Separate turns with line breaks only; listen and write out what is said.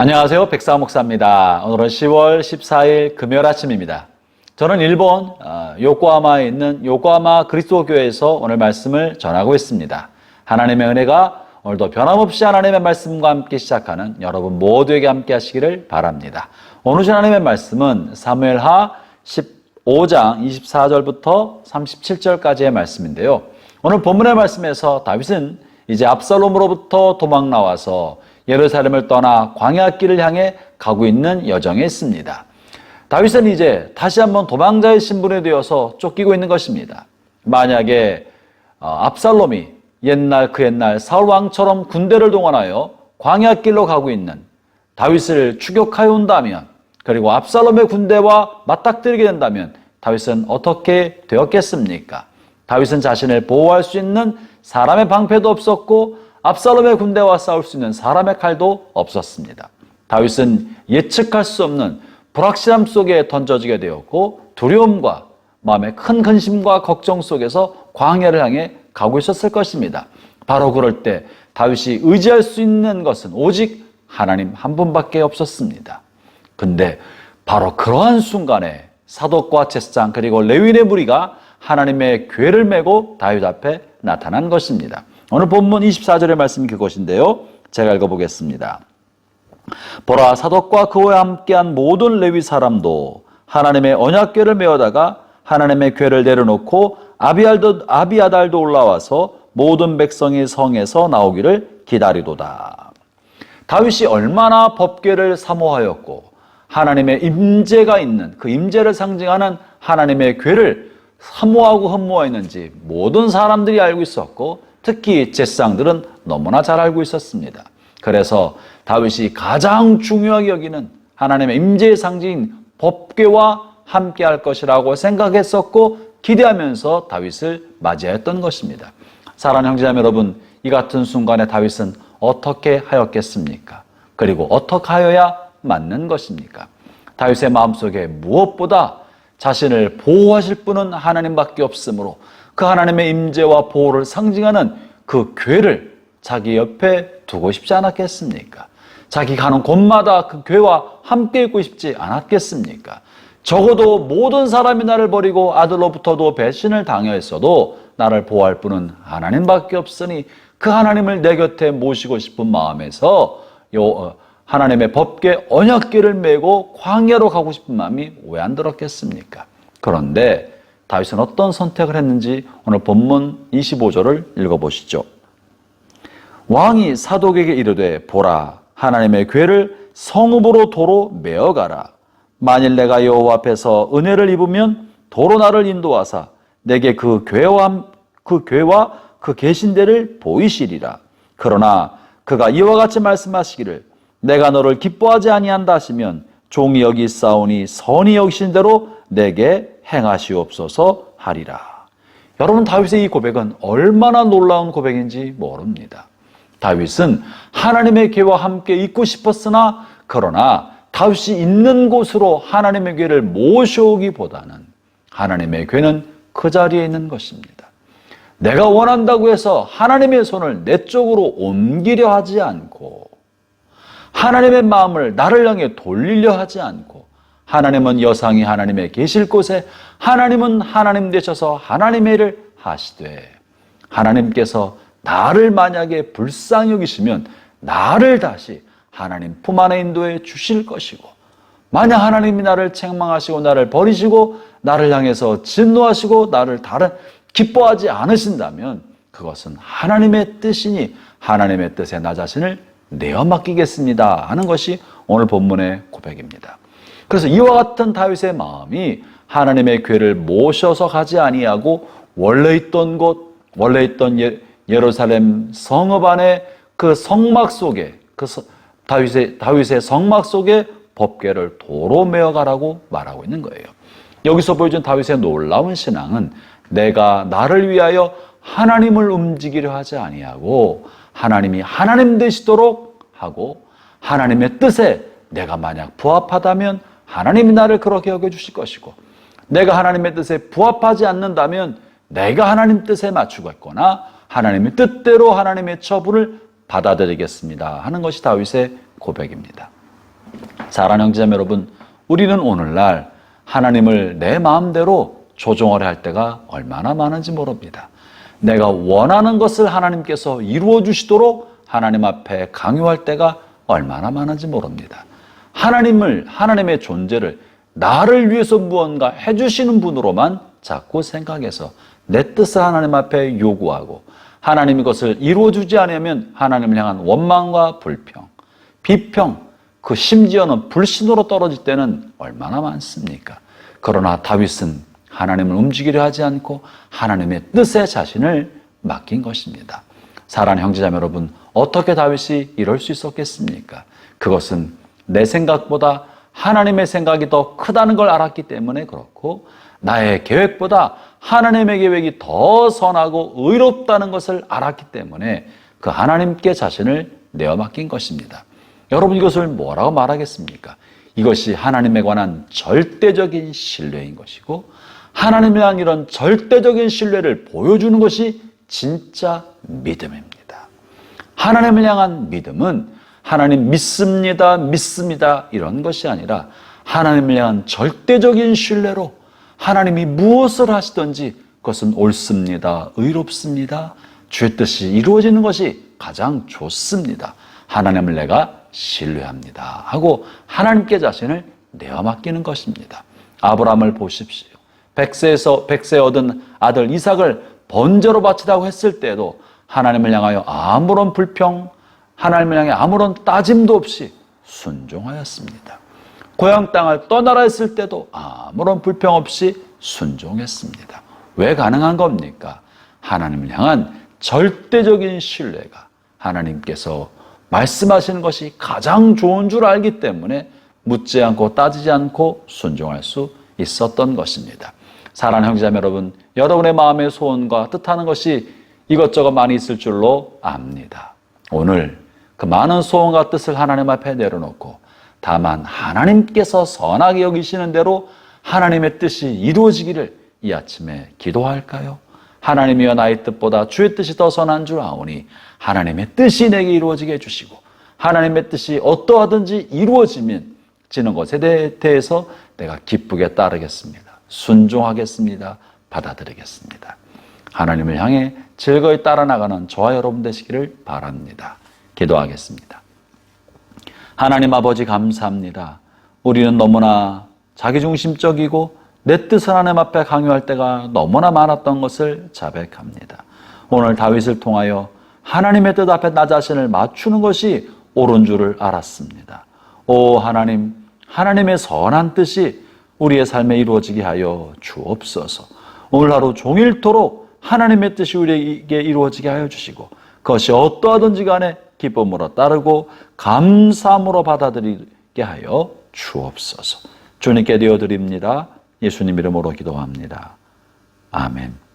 안녕하세요. 백사 목사입니다. 오늘은 10월 14일 금요일 아침입니다. 저는 일본 요코하마에 있는 요코하마 그리스도 교회에서 오늘 말씀을 전하고 있습니다. 하나님의 은혜가 오늘도 변함없이 하나님의 말씀과 함께 시작하는 여러분 모두에게 함께 하시기를 바랍니다. 오늘 하나님의 말씀은 사무엘하 15장 24절부터 37절까지의 말씀인데요. 오늘 본문의 말씀에서 다윗은 이제 압살롬으로부터 도망 나와서 예루살렘을 떠나 광야길을 향해 가고 있는 여정에 있습니다. 다윗은 이제 다시 한번 도망자의 신분이 되어서 쫓기고 있는 것입니다. 만약에 압살롬이 그 옛날 사울 왕처럼 군대를 동원하여 광야길로 가고 있는 다윗을 추격하여 온다면, 그리고 압살롬의 군대와 맞닥뜨리게 된다면 다윗은 어떻게 되었겠습니까? 다윗은 자신을 보호할 수 있는 사람의 방패도 없었고 압살롬의 군대와 싸울 수 있는 사람의 칼도 없었습니다. 다윗은 예측할 수 없는 불확실함 속에 던져지게 되었고 두려움과 마음의 큰 근심과 걱정 속에서 광야를 향해 가고 있었을 것입니다. 바로 그럴 때 다윗이 의지할 수 있는 것은 오직 하나님 한 분밖에 없었습니다. 근데 바로 그러한 순간에 사독과 제사장 그리고 레위인의 무리가 하나님의 궤를 메고 다윗 앞에 나타난 것입니다. 오늘 본문 24절의 말씀이 그것인데요. 제가 읽어보겠습니다. 보라, 사독과 그와 함께한 모든 레위 사람도 하나님의 언약궤를 메어다가 하나님의 궤를 내려놓고 아비아달도 올라와서 모든 백성이 성에서 나오기를 기다리도다. 다윗이 얼마나 법궤를 사모하였고 하나님의 임재가 있는 그 임재를 상징하는 하나님의 궤를 사모하고 흠모했는지 모든 사람들이 알고 있었고 특히 제사장들은 너무나 잘 알고 있었습니다. 그래서 다윗이 가장 중요하게 여기는 하나님의 임재의 상징인 법궤와 함께 할 것이라고 생각했었고 기대하면서 다윗을 맞이했던 것입니다. 사랑하는 형제자매 여러분, 이 같은 순간에 다윗은 어떻게 하였겠습니까? 그리고 어떻게 하여야 맞는 것입니까? 다윗의 마음속에 무엇보다 자신을 보호하실 분은 하나님밖에 없으므로 그 하나님의 임재와 보호를 상징하는 그 궤를 자기 옆에 두고 싶지 않았겠습니까? 자기 가는 곳마다 그 궤와 함께 있고 싶지 않았겠습니까? 적어도 모든 사람이 나를 버리고 아들로부터도 배신을 당했어도 나를 보호할 분은 하나님밖에 없으니 그 하나님을 내 곁에 모시고 싶은 마음에서 하나님의 법궤 언약궤를 메고 광야로 가고 싶은 마음이 왜 안 들었겠습니까? 그런데 다윗은 어떤 선택을 했는지 오늘 본문 25절을 읽어보시죠. 왕이 사독에게 이르되 보라, 하나님의 궤를 성읍으로 도로 메어가라. 만일 내가 여호와 앞에서 은혜를 입으면 도로 나를 인도하사 내게 그 궤와 그 계신 데를 보이시리라. 그러나 그가 이와 같이 말씀하시기를 내가 너를 기뻐하지 아니한다 하시면 종이 여기 있사오니 선히 여기신 대로 내게 행하시옵소서 하리라. 여러분, 다윗의 이 고백은 얼마나 놀라운 고백인지 모릅니다. 다윗은 하나님의 궤와 함께 있고 싶었으나 그러나 다윗이 있는 곳으로 하나님의 궤를 모셔오기보다는 하나님의 궤는 그 자리에 있는 것입니다. 내가 원한다고 해서 하나님의 손을 내 쪽으로 옮기려 하지 않고 하나님의 마음을 나를 향해 돌리려 하지 않고 하나님은 여상이 하나님의 계실 곳에 하나님은 하나님 되셔서 하나님의 일을 하시되 하나님께서 나를 만약에 불쌍히 여기시면 나를 다시 하나님 품 안에 인도해 주실 것이고 만약 하나님이 나를 책망하시고 나를 버리시고 나를 향해서 진노하시고 나를 기뻐하지 않으신다면 그것은 하나님의 뜻이니 하나님의 뜻에 나 자신을 내어 맡기겠습니다 하는 것이 오늘 본문의 고백입니다. 그래서 이와 같은 다윗의 마음이 하나님의 궤를 모셔서 가지 아니하고 원래 있던 예루살렘 성읍 안에 그 성막 속에 다윗의 성막 속에 법궤를 도로 메어가라고 말하고 있는 거예요. 여기서 보여준 다윗의 놀라운 신앙은 내가 나를 위하여 하나님을 움직이려 하지 아니하고 하나님이 하나님 되시도록 하고 하나님의 뜻에 내가 만약 부합하다면 하나님이 나를 그렇게 여겨주실 것이고 내가 하나님의 뜻에 부합하지 않는다면 내가 하나님 뜻에 맞추고 있거나 하나님의 뜻대로 하나님의 처분을 받아들이겠습니다 하는 것이 다윗의 고백입니다. 사랑하는 형제자매 여러분, 우리는 오늘날 하나님을 내 마음대로 조종하려 할 때가 얼마나 많은지 모릅니다. 내가 원하는 것을 하나님께서 이루어 주시도록 하나님 앞에 강요할 때가 얼마나 많은지 모릅니다. 하나님의 존재를 나를 위해서 무언가 해주시는 분으로만 자꾸 생각해서 내 뜻을 하나님 앞에 요구하고 하나님이 그것을 이루어주지 않으면 하나님을 향한 원망과 불평, 비평, 그 심지어는 불신으로 떨어질 때는 얼마나 많습니까? 그러나 다윗은 하나님을 움직이려 하지 않고 하나님의 뜻에 자신을 맡긴 것입니다. 사랑하는 형제자매 여러분, 어떻게 다윗이 이럴 수 있었겠습니까? 그것은 내 생각보다 하나님의 생각이 더 크다는 걸 알았기 때문에 그렇고, 나의 계획보다 하나님의 계획이 더 선하고 의롭다는 것을 알았기 때문에 그 하나님께 자신을 내어 맡긴 것입니다. 여러분, 이것을 뭐라고 말하겠습니까? 이것이 하나님에 관한 절대적인 신뢰인 것이고, 하나님에 대한 이런 절대적인 신뢰를 보여주는 것이 진짜 믿음입니다. 하나님을 향한 믿음은 하나님 믿습니다 이런 것이 아니라 하나님을 향한 절대적인 신뢰로 하나님이 무엇을 하시든지 그것은 옳습니다, 의롭습니다, 주의 뜻이 이루어지는 것이 가장 좋습니다, 하나님을 내가 신뢰합니다 하고 하나님께 자신을 내어 맡기는 것입니다. 아브라함을 보십시오. 백세 얻은 아들 이삭을 번제로 바치라고 했을 때도 하나님을 향하여 아무런 불평, 하나님을 향해 아무런 따짐도 없이 순종하였습니다. 고향 땅을 떠나라 했을 때도 아무런 불평 없이 순종했습니다. 왜 가능한 겁니까? 하나님을 향한 절대적인 신뢰가 하나님께서 말씀하시는 것이 가장 좋은 줄 알기 때문에 묻지 않고 따지지 않고 순종할 수 있었던 것입니다. 사랑하는 형제자매 여러분, 여러분의 마음의 소원과 뜻하는 것이 이것저것 많이 있을 줄로 압니다. 오늘 그 많은 소원과 뜻을 하나님 앞에 내려놓고 다만 하나님께서 선하게 여기시는 대로 하나님의 뜻이 이루어지기를 이 아침에 기도할까요? 하나님이여 나의 뜻보다 주의 뜻이 더 선한 줄 아오니 하나님의 뜻이 내게 이루어지게 해주시고 하나님의 뜻이 어떠하든지 이루어지는 것에 대해서 내가 기쁘게 따르겠습니다. 순종하겠습니다. 받아들이겠습니다. 하나님을 향해 즐거이 따라 나가는 저와 여러분 되시기를 바랍니다. 기도하겠습니다. 하나님 아버지 감사합니다. 우리는 너무나 자기중심적이고 내 뜻을 하나님 앞에 강요할 때가 너무나 많았던 것을 자백합니다. 오늘 다윗을 통하여 하나님의 뜻 앞에 나 자신을 맞추는 것이 옳은 줄을 알았습니다. 오 하나님, 하나님의 선한 뜻이 우리의 삶에 이루어지게 하여 주옵소서. 오늘 하루 종일토록 하나님의 뜻이 우리에게 이루어지게 하여 주시고 그것이 어떠하든지 간에 기쁨으로 따르고 감사함으로 받아들이게 하여 주옵소서. 주님께 드려드립니다. 예수님 이름으로 기도합니다. 아멘.